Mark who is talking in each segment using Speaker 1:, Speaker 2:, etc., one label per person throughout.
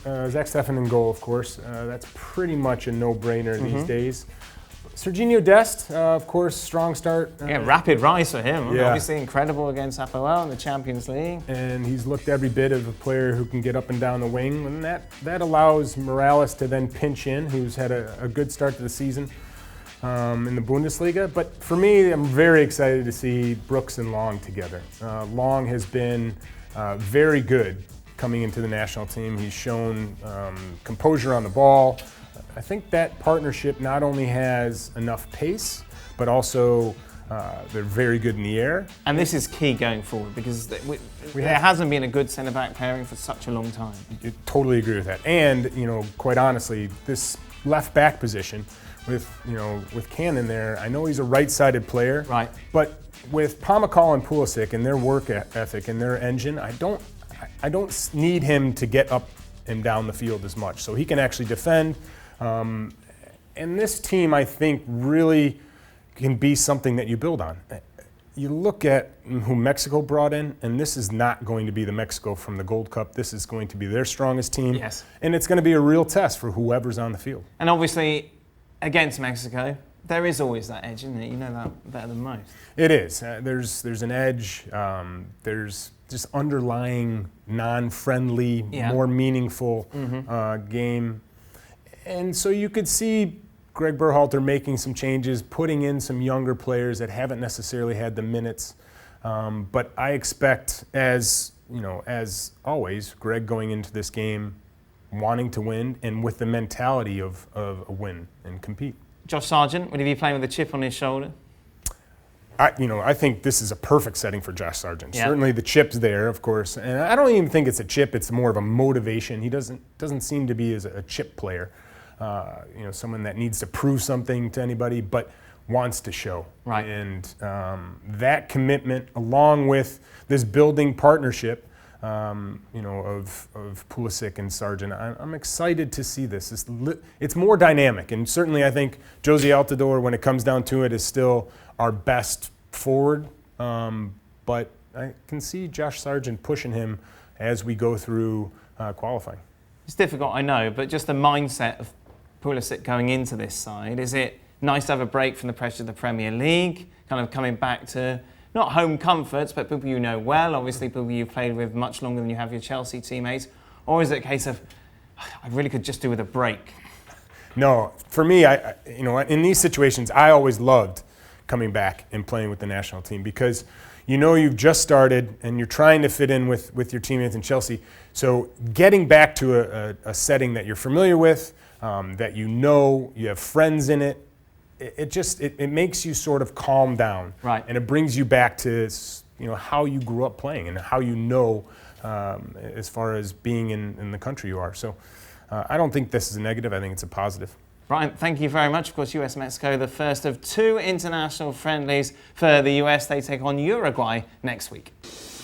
Speaker 1: Zack Steffen in goal, of course. That's pretty much a no-brainer these days. Sergino Dest, of course, strong start.
Speaker 2: Rapid rise for him.
Speaker 1: Yeah.
Speaker 2: Obviously incredible against APOL in the Champions League.
Speaker 1: And he's looked every bit of a player who can get up and down the wing. And that allows Morales to then pinch in, who's had a good start to the season in the Bundesliga. But for me, I'm very excited to see Brooks and Long together. Long has been very good coming into the national team. He's shown composure on the ball. I think that partnership not only has enough pace, but also they're very good in the air.
Speaker 2: And this is key going forward because there hasn't been a good centre-back pairing for such a long time.
Speaker 1: I totally agree with that. And, quite honestly, this left-back position with Cannon there, I know he's a right-sided player.
Speaker 2: Right.
Speaker 1: But with Pomykal and Pulisic and their work ethic and their engine, I don't need him to get up and down the field as much. So he can actually defend. And this team, I think, really can be something that you build on. You look at who Mexico brought in, and this is not going to be the Mexico from the Gold Cup. This is going to be their strongest team.
Speaker 2: Yes.
Speaker 1: And it's going to be a real test for whoever's on the field.
Speaker 2: And obviously, against Mexico, there is always that edge, isn't it? You know that better than most.
Speaker 1: It is. There's an edge. There's just underlying non-friendly, more meaningful game. And so you could see Greg Berhalter making some changes, putting in some younger players that haven't necessarily had the minutes. But I expect, as always, Greg going into this game wanting to win and with the mentality of a win and compete.
Speaker 2: Josh Sargent, would he be playing with a chip on his shoulder?
Speaker 1: I think this is a perfect setting for Josh Sargent.
Speaker 2: Yeah.
Speaker 1: Certainly the chip's there, of course. And I don't even think it's a chip. It's more of a motivation. He doesn't seem to be as a chip player. Someone that needs to prove something to anybody, but wants to show.
Speaker 2: Right.
Speaker 1: And that commitment, along with this building partnership, of Pulisic and Sargent, I'm excited to see this. It's more dynamic, and certainly I think Josie Altidore, when it comes down to it, is still our best forward. But I can see Josh Sargent pushing him as we go through qualifying.
Speaker 2: It's difficult, I know, but just the mindset of Pulisic going into this side, is it nice to have a break from the pressure of the Premier League, kind of coming back to not home comforts, but people you know well, obviously people you've played with much longer than you have your Chelsea teammates? Or is it a case of, I really could just do with a break?
Speaker 1: No, for me, in these situations, I always loved coming back and playing with the national team because you've just started and you're trying to fit in with your teammates in Chelsea. So getting back to a setting that you're familiar with, that you have friends in it, it makes you sort of calm down.
Speaker 2: Right.
Speaker 1: And it brings you back to how you grew up playing and how as far as being in the country you are. So I don't think this is a negative. I think it's a positive.
Speaker 2: Brian, thank you very much. Of course, US-Mexico, the first of 2 international friendlies for the US. They take on Uruguay next week.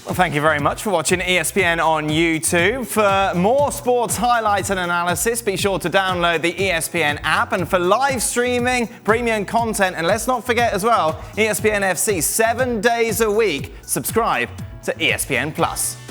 Speaker 2: Well, thank you very much for watching ESPN on YouTube. For more sports highlights and analysis, be sure to download the ESPN app. And for live streaming, premium content, and let's not forget as well, ESPN FC 7 days a week. Subscribe to ESPN+.